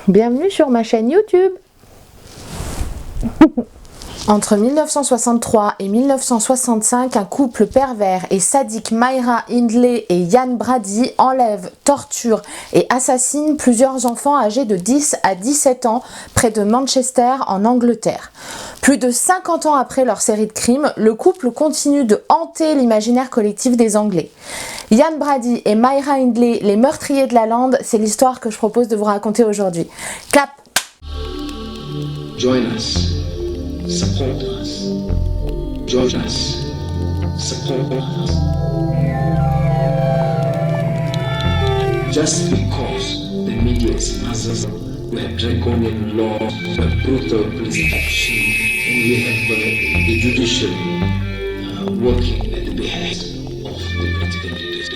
Bienvenue sur ma chaîne YouTube. Entre 1963 et 1965, un couple pervers et sadique, Myra Hindley et Ian Brady, enlève, torture et assassine plusieurs enfants âgés de 10 à 17 ans près de Manchester en Angleterre. Plus de 50 ans après leur série de crimes, le couple continue de hanter l'imaginaire collectif des Anglais. Ian Brady et Myra Hindley, les meurtriers de la lande, c'est l'histoire que je propose de vous raconter aujourd'hui. Clap! Join us. Support us. Join us. Support us. Just because the media's masses were draconian laws, were brutal police action, and we have the judiciary working at the behest of the political leaders.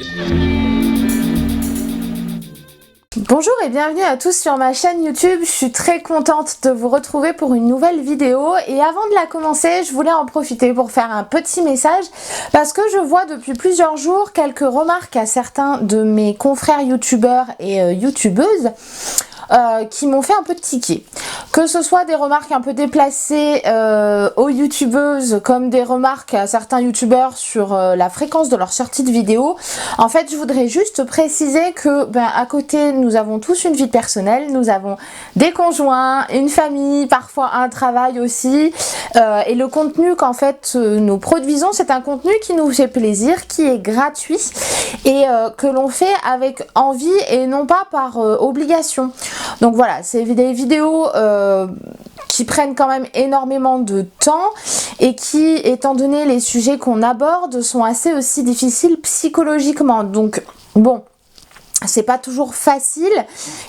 Bonjour et bienvenue à tous sur ma chaîne YouTube. Je suis très contente de vous retrouver pour une nouvelle vidéo et avant de la commencer, je voulais en profiter pour faire un petit message parce que je vois depuis plusieurs jours quelques remarques à certains de mes confrères youtubeurs et youtubeuses qui m'ont fait un peu tiquer. Que ce soit des remarques un peu déplacées aux youtubeuses comme des remarques à certains youtubeurs sur la fréquence de leur sortie de vidéos. En fait, je voudrais juste préciser que à côté, nous avons tous une vie personnelle, nous avons des conjoints, une famille, parfois un travail aussi. Et le contenu qu'en fait nous produisons, c'est un contenu qui nous fait plaisir, qui est gratuit et que l'on fait avec envie et non pas par obligation. Donc voilà, c'est des vidéos qui prennent quand même énormément de temps et qui, étant donné les sujets qu'on aborde, sont assez aussi difficiles psychologiquement. Donc bon, c'est pas toujours facile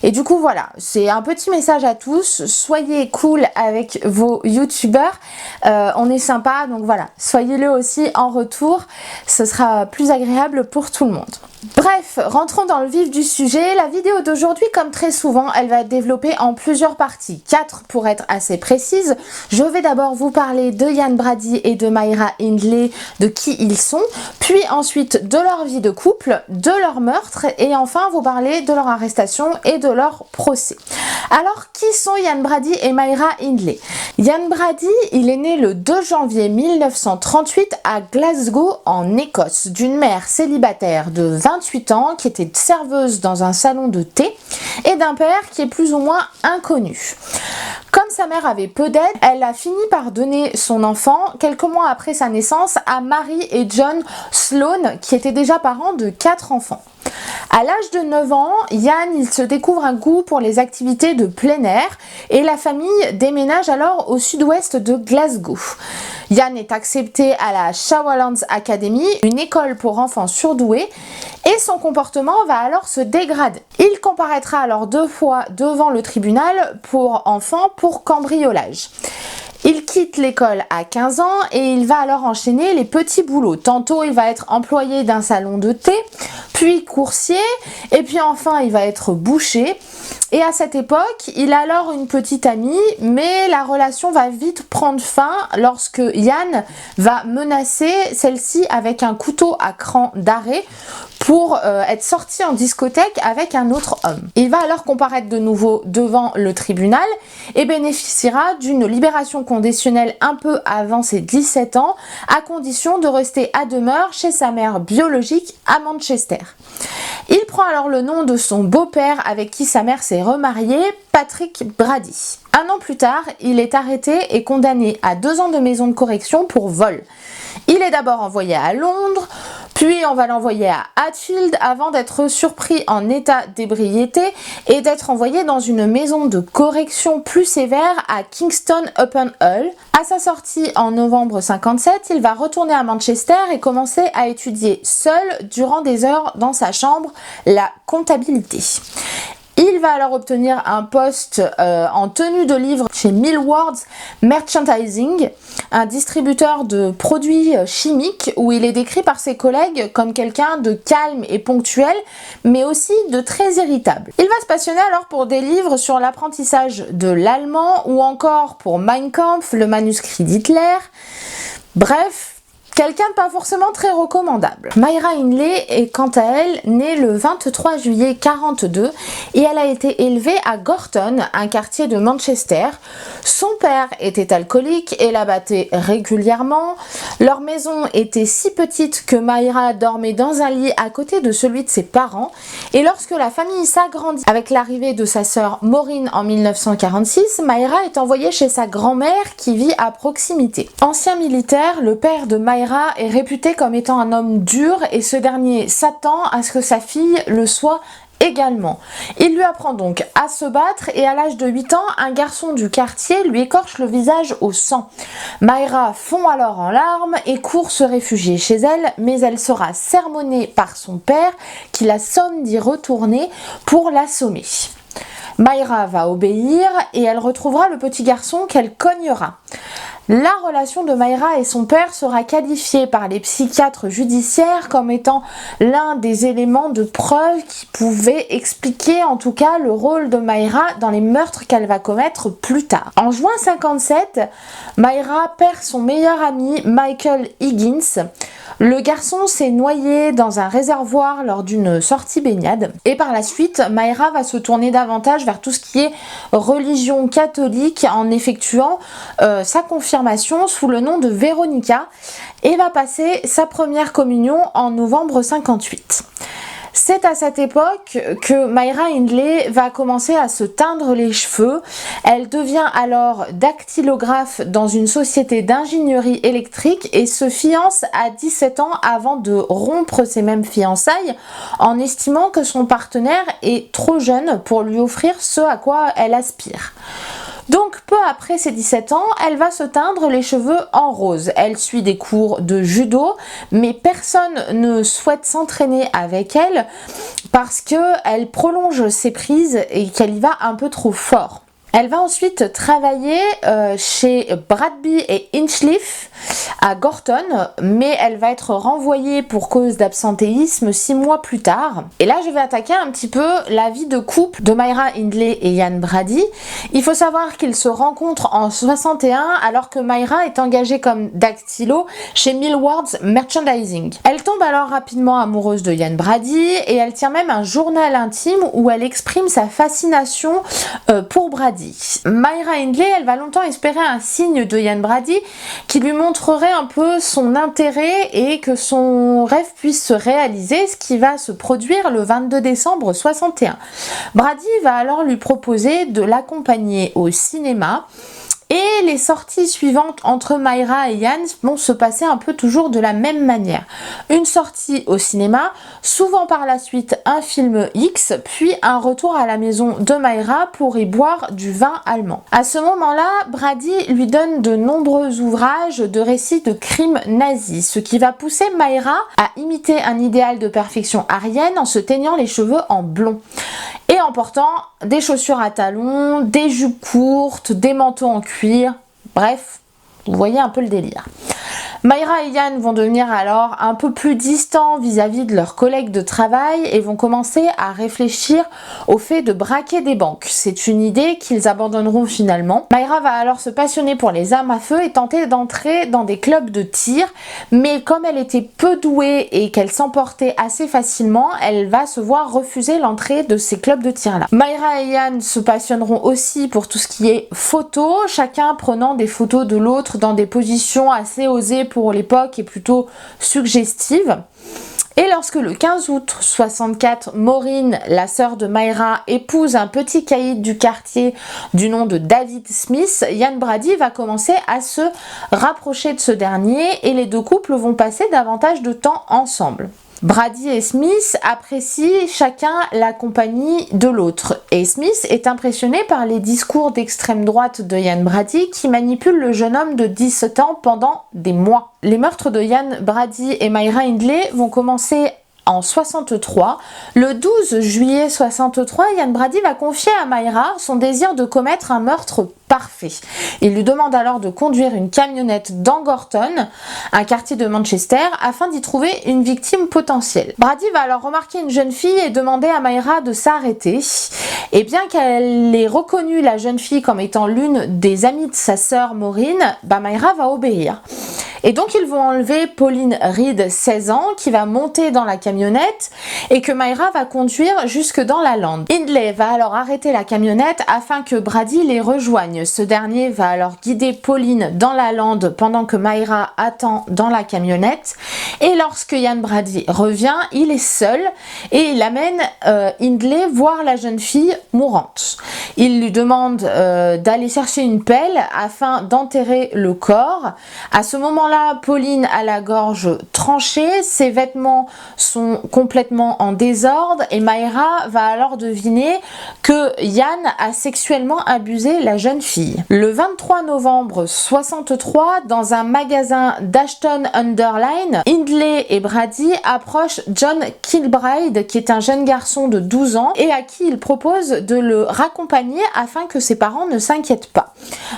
et du coup voilà, c'est un petit message à tous, soyez cool avec vos youtubeurs, on est sympa, donc voilà, soyez-le aussi en retour, ce sera plus agréable pour tout le monde. Bref, rentrons dans le vif du sujet. La vidéo d'aujourd'hui, comme très souvent, elle va être développée en plusieurs parties, 4 pour être assez précise. Je vais d'abord vous parler de Ian Brady et de Myra Hindley, de qui ils sont, puis ensuite de leur vie de couple, de leur meurtre, et enfin vous parler de leur arrestation et de leur procès. Alors, qui sont Ian Brady et Myra Hindley? Ian Brady, il est né le 2 janvier 1938 à Glasgow, en Écosse, d'une mère célibataire de 28 ans qui était serveuse dans un salon de thé et d'un père qui est plus ou moins inconnu. Comme sa mère avait peu d'aide, elle a fini par donner son enfant quelques mois après sa naissance à Mary et John Sloan qui étaient déjà parents de 4 enfants. À l'âge de 9 ans, Ian il se découvre un goût pour les activités de plein air et la famille déménage alors au sud-ouest de Glasgow. Ian est accepté à la Showerlands Academy, une école pour enfants surdoués, et son comportement va alors se dégrader. Il comparaîtra alors 2 fois devant le tribunal pour enfants pour cambriolage. Il quitte l'école à 15 ans et il va alors enchaîner les petits boulots. Tantôt il va être employé d'un salon de thé, puis coursier, et puis enfin il va être boucher. Et à cette époque, il a alors une petite amie, mais la relation va vite prendre fin lorsque Ian va menacer celle-ci avec un couteau à cran d'arrêt pour être sorti en discothèque avec un autre homme. Il va alors comparaître de nouveau devant le tribunal et bénéficiera d'une libération conditionnelle un peu avant ses 17 ans, à condition de rester à demeure chez sa mère biologique à Manchester. Il prend alors le nom de son beau-père avec qui sa mère s'est remariée, Patrick Brady. Un an plus tard, il est arrêté et condamné à 2 ans de maison de correction pour vol. Il est d'abord envoyé à Londres, puis on va l'envoyer à Hatfield avant d'être surpris en état d'ébriété et d'être envoyé dans une maison de correction plus sévère à Kingston upon Hull. À sa sortie en novembre 57, il va retourner à Manchester et commencer à étudier seul durant des heures dans sa chambre la comptabilité. Il va alors obtenir un poste en tenue de livre chez Millwards Merchandising, un distributeur de produits chimiques où il est décrit par ses collègues comme quelqu'un de calme et ponctuel, mais aussi de très irritable. Il va se passionner alors pour des livres sur l'apprentissage de l'allemand ou encore pour Mein Kampf, le manuscrit d'Hitler. Bref, Quelqu'un de pas forcément très recommandable. Myra Hindley est quant à elle née le 23 juillet 42 et elle a été élevée à Gorton, un quartier de Manchester. Son père était alcoolique et la battait régulièrement. Leur maison était si petite que Myra dormait dans un lit à côté de celui de ses parents. Et lorsque la famille s'agrandit avec l'arrivée de sa sœur Maureen en 1946, Myra est envoyée chez sa grand-mère qui vit à proximité. Ancien militaire, le père de Myra est réputé comme étant un homme dur et ce dernier s'attend à ce que sa fille le soit également. Il lui apprend donc à se battre et à l'âge de 8 ans, un garçon du quartier lui écorche le visage au sang. Myra fond alors en larmes et court se réfugier chez elle, mais elle sera sermonnée par son père qui la somme d'y retourner pour l'assommer. Myra va obéir et elle retrouvera le petit garçon qu'elle cognera. La relation de Myra et son père sera qualifiée par les psychiatres judiciaires comme étant l'un des éléments de preuve qui pouvait expliquer en tout cas le rôle de Myra dans les meurtres qu'elle va commettre plus tard. En juin 57, Myra perd son meilleur ami Michael Higgins. Le garçon s'est noyé dans un réservoir lors d'une sortie baignade et par la suite, Myra va se tourner davantage vers tout ce qui est religion catholique en effectuant sa confirmation sous le nom de Veronica et va passer sa première communion en novembre 58. C'est à cette époque que Myra Hindley va commencer à se teindre les cheveux. Elle devient alors dactylographe dans une société d'ingénierie électrique et se fiance à 17 ans avant de rompre ces mêmes fiançailles en estimant que son partenaire est trop jeune pour lui offrir ce à quoi elle aspire. Donc peu après ses 17 ans, elle va se teindre les cheveux en rose. Elle suit des cours de judo, mais personne ne souhaite s'entraîner avec elle parce qu'elle prolonge ses prises et qu'elle y va un peu trop fort. Elle va ensuite travailler chez Bradby et Hinchliffe à Gorton, mais elle va être renvoyée pour cause d'absentéisme 6 mois plus tard. Et là, je vais attaquer un petit peu la vie de couple de Myra Hindley et Ian Brady. Il faut savoir qu'ils se rencontrent en 61 alors que Myra est engagée comme dactylo chez Millwards Merchandising. Elle tombe alors rapidement amoureuse de Ian Brady et elle tient même un journal intime où elle exprime sa fascination pour Brady. Myra Hindley, elle va longtemps espérer un signe de Ian Brady qui lui montrerait un peu son intérêt et que son rêve puisse se réaliser, ce qui va se produire le 22 décembre 61. Brady va alors lui proposer de l'accompagner au cinéma. Et les sorties suivantes entre Myra et Ian vont se passer un peu toujours de la même manière. Une sortie au cinéma, souvent par la suite un film X, puis un retour à la maison de Myra pour y boire du vin allemand. À ce moment-là, Brady lui donne de nombreux ouvrages de récits de crimes nazis, ce qui va pousser Myra à imiter un idéal de perfection aryenne en se teignant les cheveux en blond. Et en portant des chaussures à talons, des jupes courtes, des manteaux en cuir, bref, vous voyez un peu le délire. Myra et Ian vont devenir alors un peu plus distants vis-à-vis de leurs collègues de travail et vont commencer à réfléchir au fait de braquer des banques. C'est une idée qu'ils abandonneront finalement. Myra va alors se passionner pour les armes à feu et tenter d'entrer dans des clubs de tir, mais comme elle était peu douée et qu'elle s'emportait assez facilement, elle va se voir refuser l'entrée de ces clubs de tir là. Myra et Ian se passionneront aussi pour tout ce qui est photo, chacun prenant des photos de l'autre dans des positions assez osées pour l'époque et plutôt suggestive. Et lorsque le 15 août 64, Maureen, la sœur de Myra, épouse un petit caïd du quartier du nom de David Smith, Ian Brady va commencer à se rapprocher de ce dernier et les deux couples vont passer davantage de temps ensemble. Brady et Smith apprécient chacun la compagnie de l'autre et Smith est impressionné par les discours d'extrême droite de Ian Brady qui manipule le jeune homme de 17 ans pendant des mois. Les meurtres de Ian Brady et Myra Hindley vont commencer en 63. Le 12 juillet 63, Ian Brady va confier à Myra son désir de commettre un meurtre parfait. Il lui demande alors de conduire une camionnette dans Gorton, un quartier de Manchester, afin d'y trouver une victime potentielle. Brady va alors remarquer une jeune fille et demander à Myra de s'arrêter. Et bien qu'elle ait reconnu la jeune fille comme étant l'une des amies de sa sœur Maureen, Myra va obéir. Et donc ils vont enlever Pauline Reed, 16 ans, qui va monter dans la camionnette et que Myra va conduire jusque dans la lande. Hindley va alors arrêter la camionnette afin que Brady les rejoigne. Ce dernier va alors guider Pauline dans la lande pendant que Myra attend dans la camionnette. Et lorsque Ian Brady revient, il est seul et il amène Hindley voir la jeune fille mourante. Il lui demande d'aller chercher une pelle afin d'enterrer le corps. À ce moment-là, Pauline a la gorge tranchée, ses vêtements sont complètement en désordre et Myra va alors deviner que Ian a sexuellement abusé la jeune fille. Le 23 novembre 63, dans un magasin d'Ashton-under-Lyne, Hindley et Brady approchent John Kilbride, qui est un jeune garçon de 12 ans et à qui il propose de le raccompagner afin que ses parents ne s'inquiètent pas.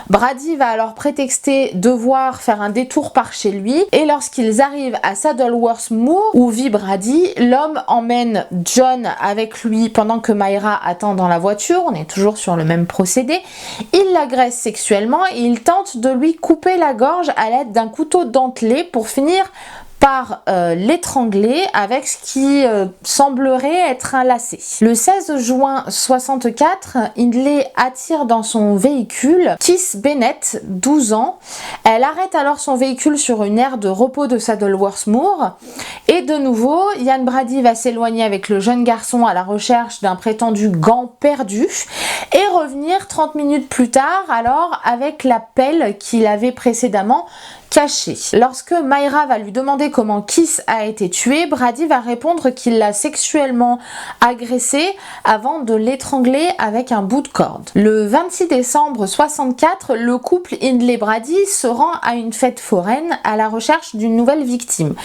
Brady va alors prétexter devoir faire un détour par chez lui et lorsqu'ils arrivent à Saddleworth Moor où vit Brady, l'homme emmène John avec lui pendant que Myra attend dans la voiture, on est toujours sur le même procédé. Il l'agresse sexuellement et il tente de lui couper la gorge à l'aide d'un couteau dentelé pour finir par l'étrangler avec ce qui semblerait être un lacet. Le 16 juin 64, Hindley attire dans son véhicule Kiss Bennett, 12 ans. Elle arrête alors son véhicule sur une aire de repos de Saddleworth Moor et de nouveau, Ian Brady va s'éloigner avec le jeune garçon à la recherche d'un prétendu gant perdu et revenir 30 minutes plus tard alors avec la pelle qu'il avait précédemment caché. Lorsque Myra va lui demander comment Kiss a été tué, Brady va répondre qu'il l'a sexuellement agressé avant de l'étrangler avec un bout de corde. Le 26 décembre 64, le couple Hindley-Brady se rend à une fête foraine à la recherche d'une nouvelle victime.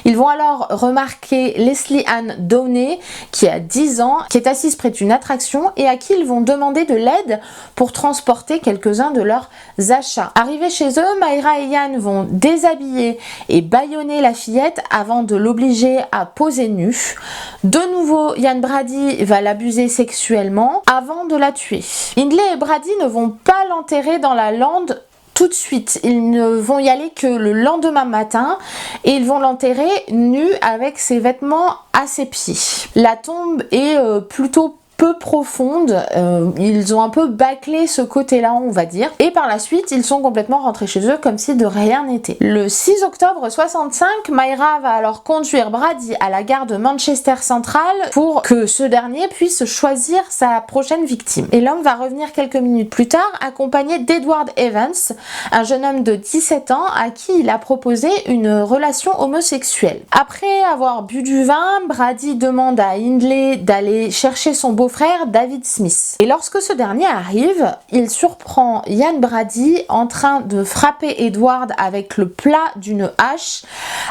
Ils vont alors remarquer Leslie Ann Downey, qui a 10 ans, qui est assise près d'une attraction et à qui ils vont demander de l'aide pour transporter quelques-uns de leurs achats. Arrivés chez eux, Myra et Ian vont déshabiller et bâillonner la fillette avant de l'obliger à poser nue. De nouveau, Ian Brady va l'abuser sexuellement avant de la tuer. Hindley et Brady ne vont pas l'enterrer dans la lande tout de suite. Ils ne vont y aller que le lendemain matin et ils vont l'enterrer nu avec ses vêtements à ses pieds. La tombe est plutôt peu profonde, ils ont un peu bâclé ce côté-là, on va dire, et par la suite ils sont complètement rentrés chez eux comme si de rien n'était. Le 6 octobre 65, Myra va alors conduire Brady à la gare de Manchester Central pour que ce dernier puisse choisir sa prochaine victime. Et l'homme va revenir quelques minutes plus tard accompagné d'Edward Evans, un jeune homme de 17 ans à qui il a proposé une relation homosexuelle. Après avoir bu du vin, Brady demande à Hindley d'aller chercher son beau-frère David Smith. Et lorsque ce dernier arrive, il surprend Ian Brady en train de frapper Edward avec le plat d'une hache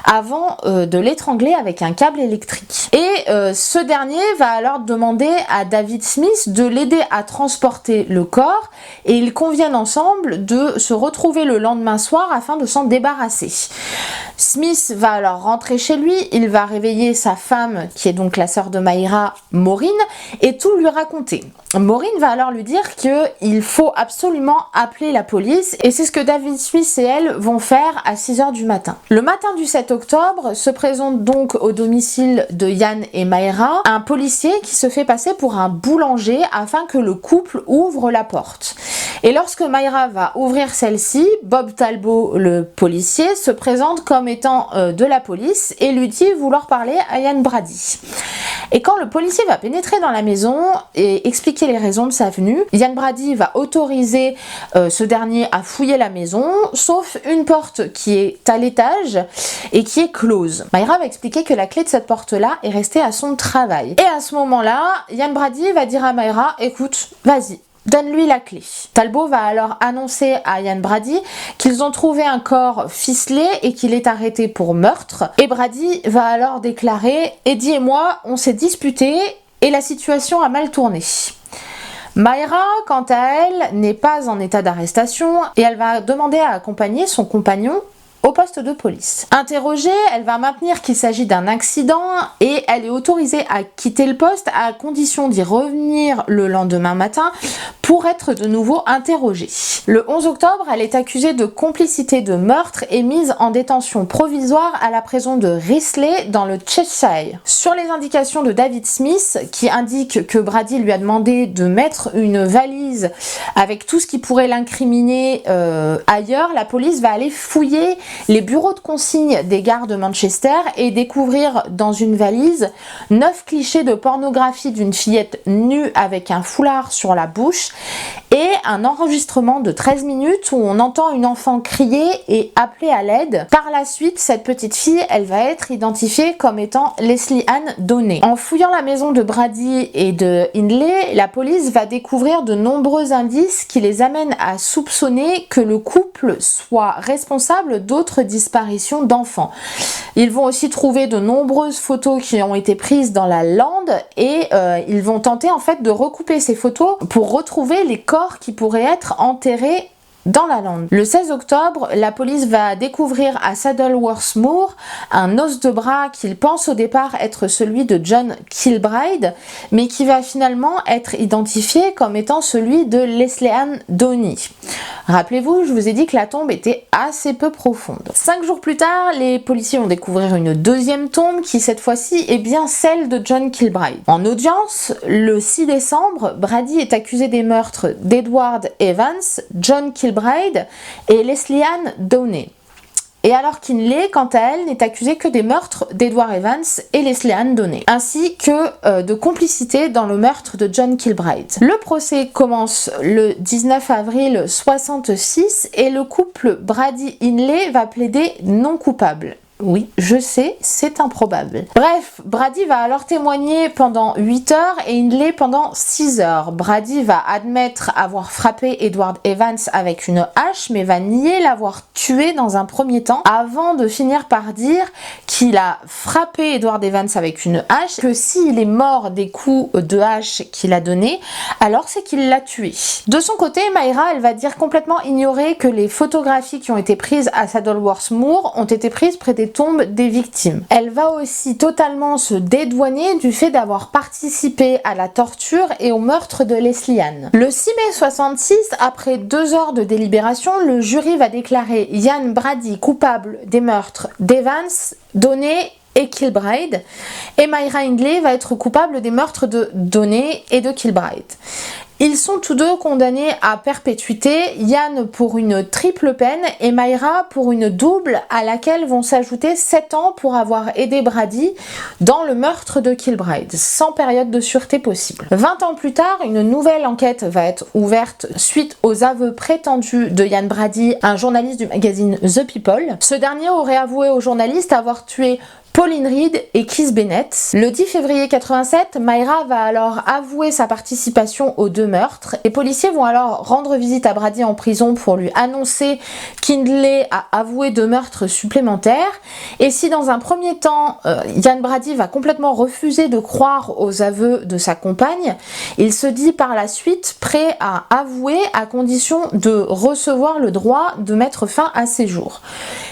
avant de l'étrangler avec un câble électrique. Et ce dernier va alors demander à David Smith de l'aider à transporter le corps et ils conviennent ensemble de se retrouver le lendemain soir afin de s'en débarrasser. Smith va alors rentrer chez lui, il va réveiller sa femme qui est donc la sœur de Myra, Maureen, et tout lui raconter. Maureen va alors lui dire qu'il faut absolument appeler la police et c'est ce que David Smith et elle vont faire à 6h du matin. Le matin du 7 octobre se présente donc au domicile de Ian et Myra un policier qui se fait passer pour un boulanger afin que le couple ouvre la porte. Et lorsque Myra va ouvrir celle-ci, Bob Talbot, le policier, se présente comme étant de la police et lui dit vouloir parler à Ian Brady. Et quand le policier va pénétrer dans la maison et expliquer les raisons de sa venue, Ian Brady va autoriser ce dernier à fouiller la maison, sauf une porte qui est à l'étage et qui est close. Myra va expliquer que la clé de cette porte-là est restée à son travail. Et à ce moment-là, Ian Brady va dire à Myra, écoute, vas-y, donne-lui la clé. Talbot va alors annoncer à Ian Brady qu'ils ont trouvé un corps ficelé et qu'il est arrêté pour meurtre. Et Brady va alors déclarer « Eddie et moi, on s'est disputés et la situation a mal tourné ». Myra, quant à elle, n'est pas en état d'arrestation et elle va demander à accompagner son compagnon au poste de police. Interrogée, elle va maintenir qu'il s'agit d'un accident et elle est autorisée à quitter le poste à condition d'y revenir le lendemain matin pour être de nouveau interrogée. Le 11 octobre, elle est accusée de complicité de meurtre et mise en détention provisoire à la prison de Risley dans le Cheshire. Sur les indications de David Smith, qui indique que Brady lui a demandé de mettre une valise avec tout ce qui pourrait l'incriminer ailleurs, la police va aller fouiller les bureaux de consigne des gares de Manchester et découvrir dans une valise 9 clichés de pornographie d'une fillette nue avec un foulard sur la bouche et un enregistrement de 13 minutes où on entend une enfant crier et appeler à l'aide. Par la suite, cette petite fille, elle va être identifiée comme étant Leslie Ann Downey. En fouillant la maison de Brady et de Hindley, la police va découvrir de nombreux indices qui les amènent à soupçonner que le couple soit responsable d'autres disparitions d'enfants. Ils vont aussi trouver de nombreuses photos qui ont été prises dans la lande et ils vont tenter en fait de recouper ces photos pour retrouver les corps qui pourraient être enterrés dans la lande. Le 16 octobre, la police va découvrir à Saddleworth Moor un os de bras qu'ils pensent au départ être celui de John Kilbride, mais qui va finalement être identifié comme étant celui de Leslie Ann Downey. Rappelez-vous, je vous ai dit que la tombe était assez peu profonde. 5 jours plus tard, les policiers vont découvrir une deuxième tombe qui cette fois-ci est bien celle de John Kilbride. En audience, le 6 décembre, Brady est accusé des meurtres d'Edward Evans, John Kilbride et Leslie Ann Downey. Et alors qu'Hindley, quant à elle, n'est accusée que des meurtres d'Edward Evans et Leslie Ann Downey, ainsi que de complicité dans le meurtre de John Kilbride. Le procès commence le 19 avril 66 et le couple Brady-Hindley va plaider non coupable. Oui, je sais, c'est improbable. Bref, Brady va alors témoigner pendant 8 heures et Hindley pendant 6 heures. Brady va admettre avoir frappé Edward Evans avec une hache, mais va nier l'avoir tué dans un premier temps, avant de finir par dire qu'il a frappé Edward Evans avec une hache, que s'il est mort des coups de hache qu'il a donnés, alors c'est qu'il l'a tué. De son côté, Myra, elle va dire complètement ignorer que les photographies qui ont été prises à Saddleworth Moor ont été prises près des tombes des victimes. Elle va aussi totalement se dédouaner du fait d'avoir participé à la torture et au meurtre de Leslie Ann. Le 6 mai 66, après 2 heures de délibération, le jury va déclarer Ian Brady coupable des meurtres d'Evans, Downey et Kilbride, et Myra Hindley va être coupable des meurtres de Downey et de Kilbride. Ils sont tous deux condamnés à perpétuité, Ian pour une triple peine et Myra pour une double à laquelle vont s'ajouter 7 ans pour avoir aidé Brady dans le meurtre de Kilbride, sans période de sûreté possible. 20 ans plus tard, une nouvelle enquête va être ouverte suite aux aveux prétendus de Ian Brady, un journaliste du magazine The People. Ce dernier aurait avoué aux journalistes avoir tué Pauline Reed et Keith Bennett. Le 10 février 87, Myra va alors avouer sa participation aux 2 meurtres. Les policiers vont alors rendre visite à Brady en prison pour lui annoncer qu'Hindley a avoué 2 meurtres supplémentaires. Et si dans un premier temps, Ian Brady va complètement refuser de croire aux aveux de sa compagne, il se dit par la suite prêt à avouer à condition de recevoir le droit de mettre fin à ses jours.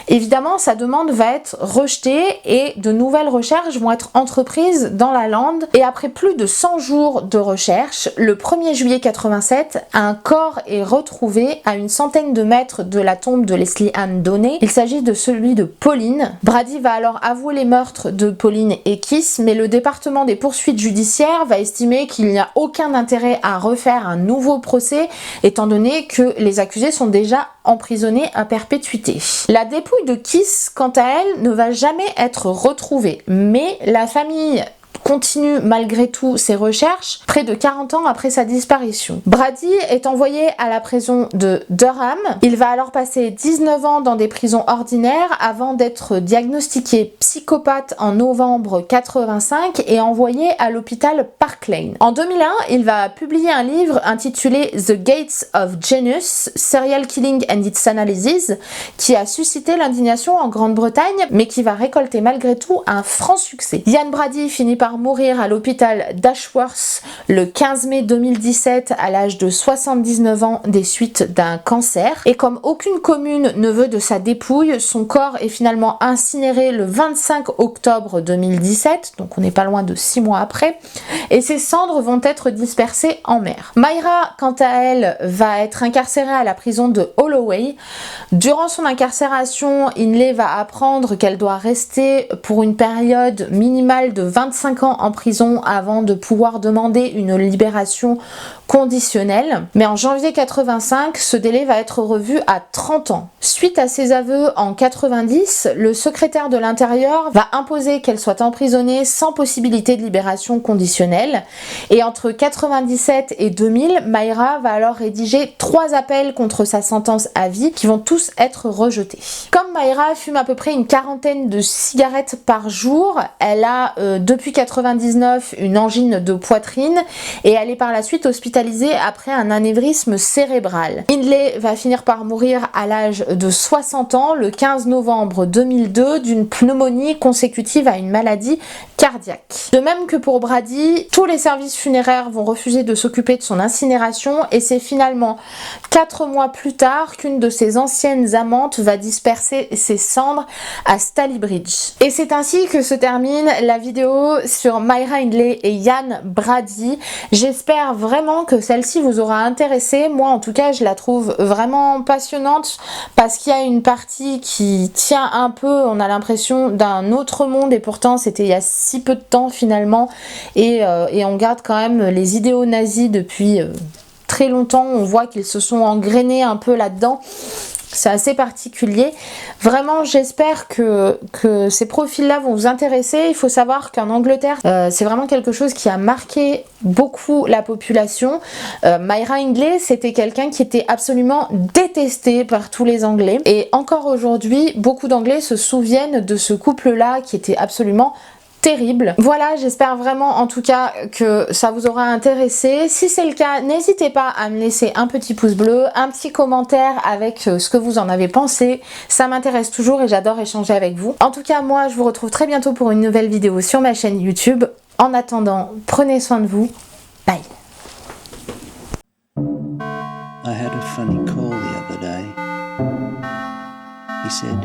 Évidemment, sa demande va être rejetée et de nouvelles recherches vont être entreprises dans la lande. Et après plus de 100 jours de recherche, le 1er juillet 87, un corps est retrouvé à une centaine de mètres de la tombe de Leslie Ann Downey. Il s'agit de celui de Pauline. Brady va alors avouer les meurtres de Pauline et Keith, mais le département des poursuites judiciaires va estimer qu'il n'y a aucun intérêt à refaire un nouveau procès, étant donné que les accusés sont déjà emprisonnés à perpétuité. La dépouille de Keith, quant à elle, ne va jamais être retrouvée, mais la famille continue malgré tout ses recherches près de 40 ans après sa disparition. Brady est envoyé à la prison de Durham. Il va alors passer 19 ans dans des prisons ordinaires avant d'être diagnostiqué psychopathe en novembre 85 et envoyé à l'hôpital Park Lane. En 2001, il va publier un livre intitulé The Gates of Genius, Serial Killing and its Analysis, qui a suscité l'indignation en Grande-Bretagne, mais qui va récolter malgré tout un franc succès. Ian Brady finit par par mourir à l'hôpital d'Ashworth le 15 mai 2017 à l'âge de 79 ans des suites d'un cancer. Et comme aucune commune ne veut de sa dépouille, son corps est finalement incinéré le 25 octobre 2017, donc on n'est pas loin de 6 mois après, et ses cendres vont être dispersées en mer. Mayra, quant à elle, va être incarcérée à la prison de Holloway. Durant son incarcération, Hindley va apprendre qu'elle doit rester pour une période minimale de 25 ans en prison avant de pouvoir demander une libération conditionnelle. Mais en janvier 85, ce délai va être revu à 30 ans. Suite à ses aveux en 90, le secrétaire de l'Intérieur va imposer qu'elle soit emprisonnée sans possibilité de libération conditionnelle. Et entre 97 et 2000, Mayra va alors rédiger 3 appels contre sa sentence à vie qui vont tous être rejetés. Comme Mayra fume à peu près une quarantaine de cigarettes par jour, elle a depuis 99 une angine de poitrine et elle est par la suite hospitalisée après un anévrisme cérébral. Hindley va finir par mourir à l'âge de 60 ans le 15 novembre 2002 d'une pneumonie consécutive à une maladie cardiaque. De même que pour Brady, tous les services funéraires vont refuser de s'occuper de son incinération et c'est finalement 4 mois plus tard qu'une de ses anciennes amantes va disperser ses cendres à Stalybridge. Et c'est ainsi que se termine la vidéo sur Mayra Hindley et Ian Brady. J'espère vraiment que celle-ci vous aura intéressé. Moi en tout cas je la trouve vraiment passionnante parce qu'il y a une partie qui tient un peu, on a l'impression d'un autre monde et pourtant c'était il y a si peu de temps finalement et on garde quand même les idéaux nazis depuis très longtemps. On voit qu'ils se sont engrainés un peu là-dedans. C'est assez particulier. Vraiment, j'espère que ces profils-là vont vous intéresser. Il faut savoir qu'en Angleterre, c'est vraiment quelque chose qui a marqué beaucoup la population. Mayra Hindley, c'était quelqu'un qui était absolument détesté par tous les Anglais. Et encore aujourd'hui, beaucoup d'Anglais se souviennent de ce couple-là qui était absolument terrible. Voilà, j'espère vraiment en tout cas que ça vous aura intéressé. Si c'est le cas, n'hésitez pas à me laisser un petit pouce bleu, un petit commentaire avec ce que vous en avez pensé. Ça m'intéresse toujours et j'adore échanger avec vous. En tout cas, moi, je vous retrouve très bientôt pour une nouvelle vidéo sur ma chaîne YouTube. En attendant, prenez soin de vous. Bye. I had a funny call the other day. He said,